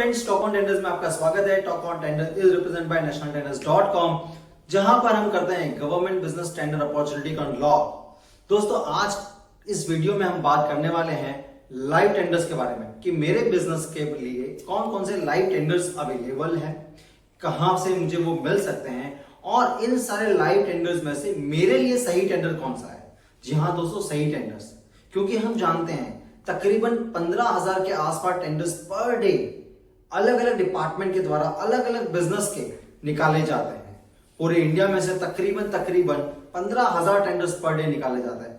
Friends, talk on tenders में आपका स्वागत है। Talk on tender is represent by nationaltenders.com, जहां पर हम करते हैं गवर्नमेंट बिजनेस टेंडर अपॉर्चुनिटी का अनलॉक। दोस्तों, आज इस वीडियो में हम बात करने वाले हैं लाइव टेंडर्स के बारे में कि मेरे बिजनेस के लिए कौन कौन से लाइव टेंडर्स अवेलेबल हैं, कहां से मुझे वो मिल सकते हैं और इन सारे लाइव टेंडर्स में से मेरे लिए सही टेंडर कौन सा है। जी हाँ दोस्तों, सही टेंडर्स, क्योंकि हम जानते हैं तकरीबन 15,000 के आसपास टेंडर्स पर डे अलग अलग डिपार्टमेंट के द्वारा अलग अलग बिजनेस के निकाले जाते हैं। पूरे इंडिया में से तकरीबन 15,000 टेंडर्स पर डे निकाले जाते हैं।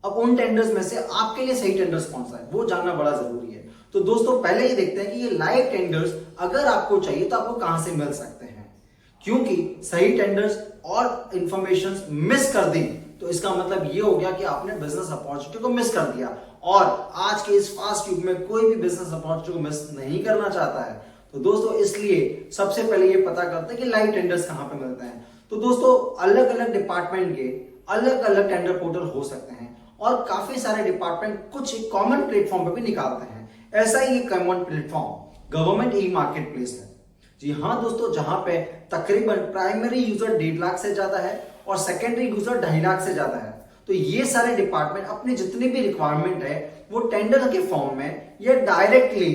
अब उन टेंडर्स में से आपके लिए सही टेंडर्स कौन सा है वो जानना बड़ा जरूरी है। तो दोस्तों, पहले ही देखते हैं कि ये लाइव टेंडर्स अगर आपको चाहिए तो आपको कहां से मिल सकते हैं, क्योंकि सही टेंडर्स और इंफॉर्मेशन मिस कर दी तो इसका मतलब ये हो गया कि आपने बिजनेस अपॉर्चुनिटी को मिस कर दिया। और आज के इस फास्ट युग में कोई भी बिजनेस अपॉर्चुनिटी को मिस नहीं करना चाहता है। तो दोस्तों, इसलिए सबसे पहले ये पता करते हैं कि लाइव टेंडर्स कहां पे मिलते हैं। तो दोस्तों, अलग अलग डिपार्टमेंट के अलग अलग टेंडर पोर्टल हो सकते हैं और काफी सारे डिपार्टमेंट कुछ कॉमन प्लेटफॉर्म पे भी निकालते हैं। ऐसा ही एक common platform government e market place है। जी हाँ दोस्तों, जहां पे तकरीबन प्राइमरी यूजर 1.5 लाख से ज्यादा है और सेकेंडरी यूजर 2.5 लाख से ज्यादा है। तो ये सारे डिपार्टमेंट अपने जितनी भी रिक्वायरमेंट है वो टेंडर के फॉर्म में या डायरेक्टली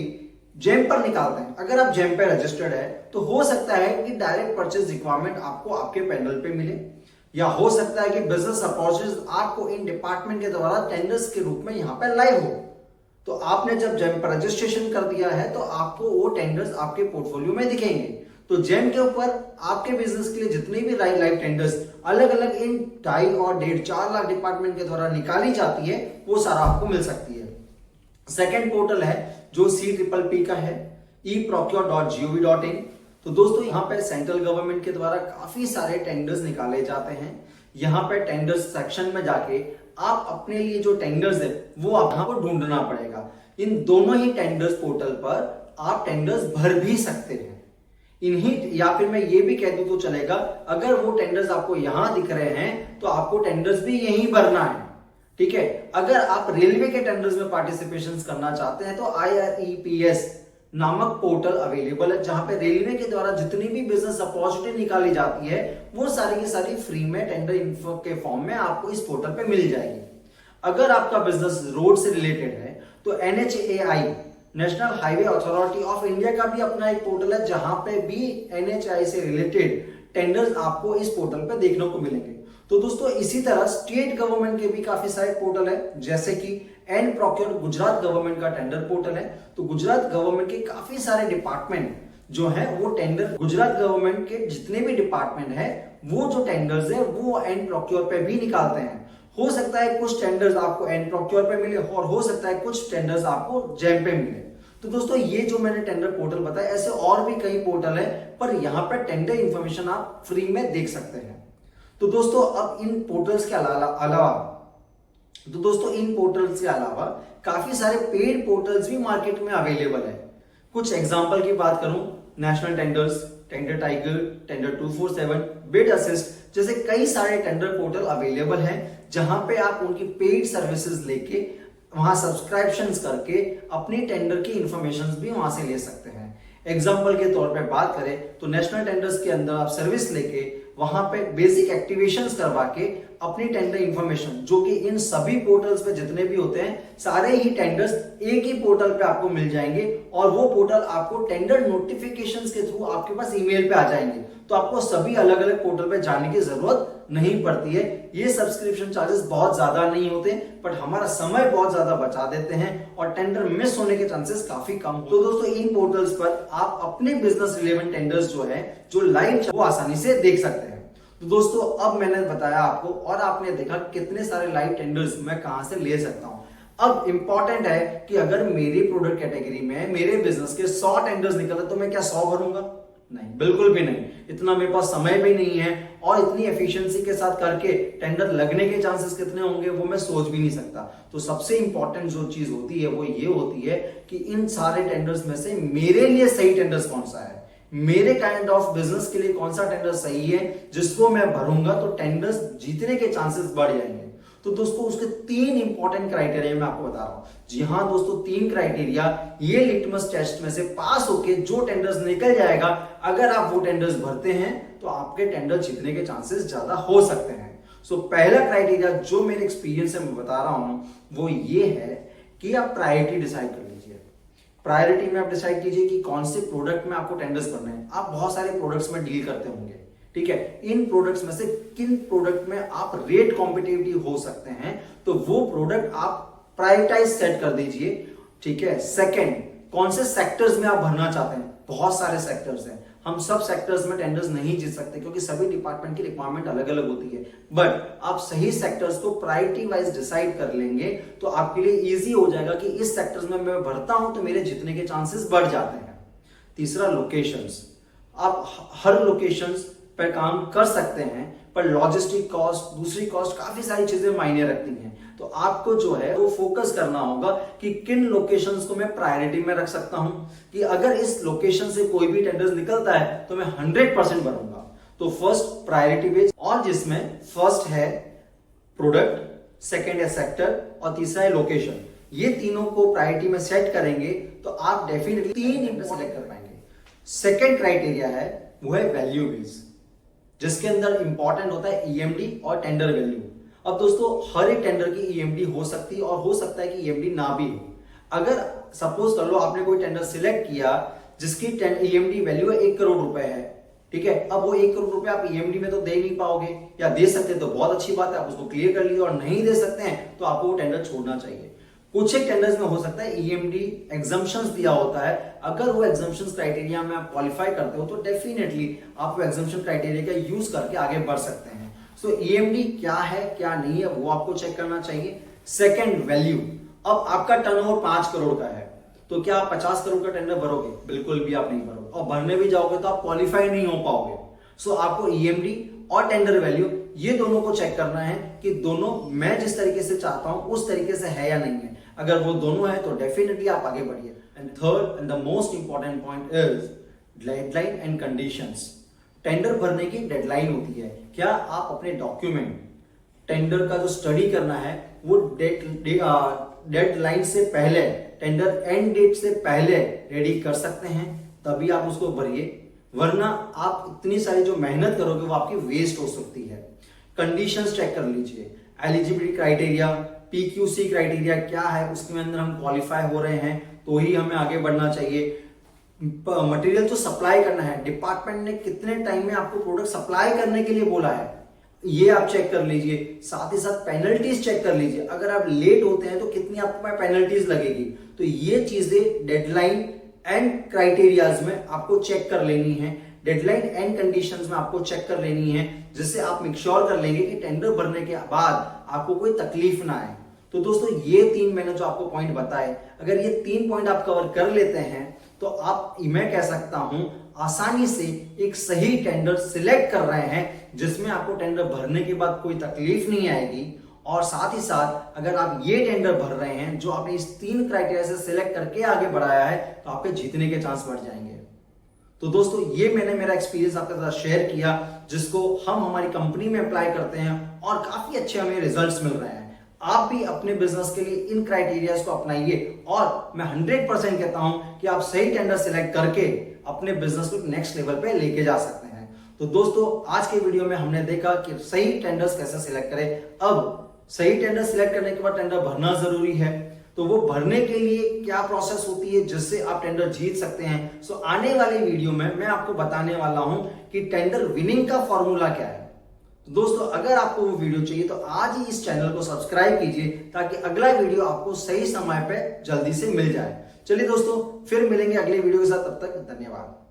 जेम पर निकालते हैं। अगर आप जेम पे रजिस्टर्ड है तो हो सकता है कि डायरेक्ट परचेज रिक्वायरमेंट आपको आपके पैनल पे मिले, या हो सकता है कि बिजनेस अपॉर्चुनिटीज आपको इन डिपार्टमेंट के द्वारा टेंडर्स के रूप में यहाँ पे लाइव हो। तो आपने जब जेम पर रजिस्ट्रेशन कर दिया है तो आपको वो टेंडर्स आपके पोर्टफोलियो में दिखेंगे। तो जेम के ऊपर आपके बिजनेस के लिए जितने भी लाइव टेंडर्स अलग अलग इन 2.5 और 1.5-4 लाख डिपार्टमेंट के द्वारा निकाली जाती है वो सारा आपको मिल सकती है। सेकेंड पोर्टल है जो CPPP का है, eprocure.gov.in। तो दोस्तों, यहाँ पे सेंट्रल गवर्नमेंट के द्वारा काफी सारे टेंडर्स निकाले जाते हैं। यहाँ पे टेंडर्स सेक्शन में जाके आप अपने लिए जो टेंडर्स है वो आपको ढूंढना पड़ेगा। इन दोनों ही टेंडर्स पोर्टल पर आप टेंडर्स भर भी सकते हैं इन्हीं, या फिर मैं ये भी कह दूं तो चलेगा, अगर वो टेंडर्स आपको यहां दिख रहे हैं तो आपको टेंडर्स भी यहीं भरना है। ठीक है। अगर आप रेलवे के टेंडर्स में पार्टिसिपेशन करना चाहते हैं तो IREPS नामक पोर्टल अवेलेबल है, जहां पे रेलवे के द्वारा जितनी भी बिजनेस अपॉर्चुनिटी निकाली जाती है वो सारी की सारी फ्री में टेंडर इन्फो के फॉर्म में आपको इस पोर्टल पे मिल जाएगी। अगर आपका बिजनेस रोड से रिलेटेड है तो NHAI national highway authority of India का भी अपना एक पोर्टल है, जहां पे भी NHAI से रिलेटेड टेंडर्स आपको इस पोर्टल पे देखने को मिलेंगे। तो दोस्तों, इसी तरह स्टेट गवर्नमेंट के भी काफी सारे पोर्टल है, जैसे कि एनप्रॉक्योर गुजरात गवर्नमेंट का टेंडर पोर्टल है। तो गुजरात गवर्नमेंट के काफी सारे डिपार्टमेंट जो है वो टेंडर, गुजरात गवर्नमेंट के जितने भी डिपार्टमेंट है वो जो टेंडर्स है वो एनप्रॉक्योर पे भी निकालते हैं। हो सकता है कुछ टेंडर्स आपको एनप्रॉक्योर पे मिले और हो सकता है कुछ टेंडर्स आपको जेम पे मिले। तो दोस्तों, ये जो मैंने टेंडर पोर्टल बताया, ऐसे और भी कई पोर्टल है, पर यहाँ पर टेंडर इंफॉर्मेशन आप फ्री में देख सकते हैं। तो दोस्तों, अब इन पोर्टल्स के अलावा काफी सारे पेड पोर्टल्स भी मार्केट में अवेलेबल है। कुछ एग्जांपल की बात करूं, national tenders, tender tiger, tender 247, bid assist जैसे कई सारे टेंडर पोर्टल अवेलेबल हैं, जहां पे आप उनकी पेड सर्विसेज लेके वहां सब्सक्रिप्शंस करके अपनी टेंडर की इंफॉर्मेशन भी वहां से ले सकते हैं। एग्जांपल के तौर पे बात करें तो नेशनल टेंडर्स के अंदर आप सर्विस लेके वहां पे बेसिक एक्टिवेशंस करवा के अपनी टेंडर इंफॉर्मेशन, जो कि इन सभी पोर्टल्स पे जितने भी होते हैं सारे ही टेंडर्स एक ही पोर्टल पे आपको मिल जाएंगे और वो पोर्टल आपको टेंडर नोटिफिकेशंस के थ्रू आपके पास ईमेल पे आ जाएंगे। तो आपको सभी अलग अलग पोर्टल पे जाने की जरूरत नहीं पड़ती है। ये सब्सक्रिप्शन चार्जेस बहुत ज्यादा नहीं होते, बट हमारा समय बहुत ज्यादा बचा देते हैं और टेंडर मिस होने के चांसेस काफी कम। तो दोस्तों, इन पोर्टल्स पर आप अपने बिजनेस रिलेवेंट टेंडर्स जो है जो लाइव वो आसानी से देख सकते हैं। तो दोस्तों, अब मैंने बताया आपको और आपने देखा कितने सारे लाइव टेंडर्स मैं कहां से ले सकता हूं। अब इंपॉर्टेंट है कि अगर मेरी प्रोडक्ट कैटेगरी में मेरे बिजनेस के 100 टेंडर्स निकले तो मैं क्या 100 भरूंगा? नहीं, बिल्कुल भी नहीं। इतना मेरे पास समय भी नहीं है और इतनी एफिशिएंसी के साथ करके टेंडर लगने के चांसेस कितने होंगे वो मैं सोच भी नहीं सकता। तो सबसे इंपॉर्टेंट जो चीज होती है वो ये होती है कि इन सारे टेंडर्स में से मेरे लिए सही टेंडर्स कौन सा है। मेरे काइंड ऑफ बिजनेस के लिए कौन सा टेंडर सही है जिसको मैं भरूंगा तो टेंडर्स जीतने के चांसेस बढ़ जाएंगे। तो दोस्तों उसके 3 इंपॉर्टेंट क्राइटेरिया मैं आपको बता रहा हूं। जी हाँ दोस्तों, 3 क्राइटेरिया, ये लिटमस टेस्ट में से पास होके जो टेंडर्स निकल जाएगा, अगर आप वो टेंडर्स भरते हैं तो आपके टेंडर जीतने के चांसेस ज्यादा हो सकते हैं। सो पहला क्राइटेरिया जो मेरे एक्सपीरियंस से मैं बता रहा हूं वो ये है कि आप प्रायोरिटी डिसाइड कर लीजिए। प्रायोरिटी में आप डिसाइड कीजिए कि कौन से प्रोडक्ट में आपको टेंडर्स करने हैं। आप बहुत सारे प्रोडक्ट्स में डील करते होंगे, ठीक है, इन प्रोडक्ट्स में से किन प्रोडक्ट में आप रेट कॉम्पिटिटिव हो सकते हैं, तो वो प्रोडक्ट आप प्रायोरिटाइज सेट कर दीजिए, ठीक है। सेकंड, कौन से सेक्टर्स में आप भरना चाहते हैं। बहुत सारे सेक्टर्स हैं, हम सब सेक्टर्स में टेंडर्स नहीं जीत सकते क्योंकि सभी डिपार्टमेंट की रिक्वायरमेंट अलग अलग होती है, बट आप सही सेक्टर्स को प्रायोरिटी वाइज डिसाइड कर लेंगे तो आपके लिए इजी हो जाएगा कि इस सेक्टर्स में मैं भरता हूं तो मेरे जीतने के चांसेस बढ़ जाते हैं। तीसरा, लोकेशंस। आप हर लोकेशंस पर काम कर सकते हैं, पर लॉजिस्टिक कॉस्ट, दूसरी कॉस्ट, काफी सारी चीजें मायने रखती हैं। तो आपको जो है वो फोकस करना होगा कि किन लोकेशंस को मैं प्रायोरिटी में रख सकता हूं, कि अगर इस लोकेशन से कोई भी टेंडर निकलता है तो मैं 100% भरूंगा। तो फर्स्ट प्रायोरिटी बेस, और जिसमें फर्स्ट है प्रोडक्ट, सेकंड है सेक्टर और तीसरा है लोकेशन। ये तीनों को प्रायोरिटी में सेट करेंगे तो आप डेफिनेटली 3 सेलेक्ट कर पाएंगे। सेकंड क्राइटेरिया है वो है वैल्यू बेस, जिसके अंदर इंपॉर्टेंट होता है ईएमडी और टेंडर वैल्यू। अब दोस्तों हर एक टेंडर की ईएमडी हो सकती है और हो सकता है कि ईएमडी ना भी हो। अगर सपोज कर लो आपने कोई टेंडर सिलेक्ट किया जिसकी ईएमडी वैल्यू है 1 करोड़ रुपए है, ठीक है, अब वो 1 करोड़ रुपए आप ईएमडी में तो दे नहीं पाओगे, या दे सकते तो बहुत अच्छी बात है, आप उसको क्लियर कर लीजिए, और नहीं दे सकते हैं तो आपको वो टेंडर छोड़ना चाहिए। कुछ एक टेंडर्स में हो सकता है ईएमडी एग्जम्पशंस दिया होता है, अगर वो एग्जम्पशंस क्राइटेरिया में आप क्वालिफाई करते हो तो डेफिनेटली आप वो एग्जम्पशन क्राइटेरिया का यूज करके आगे बढ़ सकते हैं। सो ईएमडी क्या है क्या नहीं है वो आपको चेक करना चाहिए। Second, value. अब आपका टर्नओवर 5 करोड़ का है तो क्या आप 50 करोड़ का टेंडर भरोगे? बिल्कुल भी आप नहीं भरोगे, और भरने भी जाओगे तो आप क्वालिफाई नहीं हो पाओगे। सो आपको ईएमडी और टेंडर वैल्यू ये दोनों को चेक करना है कि दोनों मैं जिस तरीके से चाहता हूं उस तरीके से है या नहीं है। अगर वो दोनों है तो डेफिनेटली आप आगे बढ़िए। And third and the most important point is deadline and conditions. Tender भरने की डेडलाइन होती है। क्या आप अपने डॉक्यूमेंट, टेंडर का जो स्टडी करना है वो डेडलाइन से पहले, टेंडर एंड डेट से पहले रेडी कर सकते हैं, तभी आप उसको भरिए, वरना आप इतनी सारी जो मेहनत करोगे वो आपकी वेस्ट हो सकती है। कंडीशंस चेक कर लीजिए, एलिजिबिलिटी क्राइटेरिया, पीक्यूसी क्राइटेरिया क्या है, उसके अंदर हम क्वालिफाई हो रहे हैं तो ही हमें आगे बढ़ना चाहिए। मटेरियल जो सप्लाई करना है, डिपार्टमेंट ने कितने टाइम में आपको प्रोडक्ट सप्लाई करने के लिए बोला है, ये आप चेक कर लीजिए। साथ ही साथ पेनल्टीज चेक कर लीजिए, अगर आप लेट होते हैं तो कितनी आपको पेनल्टीज लगेगी। तो ये चीजें डेडलाइन एंड क्राइटेरियाज में आपको चेक कर लेनी है, डेडलाइन एंड कंडीशंस में आपको चेक कर लेनी है, जिससे आप मेक श्योर कर लेंगे कि टेंडर भरने के बाद आपको कोई तकलीफ ना आए। तो दोस्तों ये 3 मैंने जो आपको पॉइंट बताए, अगर ये 3 पॉइंट आप कवर कर लेते हैं तो आप, मैं कह सकता हूं, आसानी से एक सही टेंडर सिलेक्ट कर रहे हैं जिसमें आपको टेंडर भरने के बाद कोई तकलीफ नहीं आएगी। और साथ ही साथ अगर आप ये टेंडर भर रहे हैं जो आपने इस 3 क्राइटेरिया से सिलेक्ट करके आगे बढ़ाया है तो आपके जीतने के चांस बढ़ जाएंगे। तो दोस्तों ये मैंने मेरा एक्सपीरियंस आपके साथ शेयर किया, जिसको हम हमारी कंपनी में अप्लाई करते हैं और काफी अच्छे हमें रिजल्ट्स मिल रहे हैं। आप भी अपने बिजनेस के लिए इन क्राइटेरियाज को अपनाइए, और मैं 100% कहता हूं कि आप सही टेंडर सिलेक्ट करके अपने बिजनेस को नेक्स्ट लेवल पे लेके जा सकते हैं। तो दोस्तों आज के वीडियो में हमने देखा कि सही टेंडर्स कैसे सिलेक्ट करें। अब सही टेंडर सिलेक्ट करने के बाद टेंडर भरना जरूरी है, तो वो भरने के लिए क्या प्रोसेस होती है जिससे आप टेंडर जीत सकते हैं। सो आने वाले वीडियो में मैं आपको बताने वाला हूं कि टेंडर विनिंग का फॉर्मूला क्या है। तो दोस्तों अगर आपको वो वीडियो चाहिए तो आज ही इस चैनल को सब्सक्राइब कीजिए ताकि अगला वीडियो आपको सही समय पे जल्दी से मिल जाए। चलिए दोस्तों फिर मिलेंगे अगले वीडियो के साथ, तब तक धन्यवाद।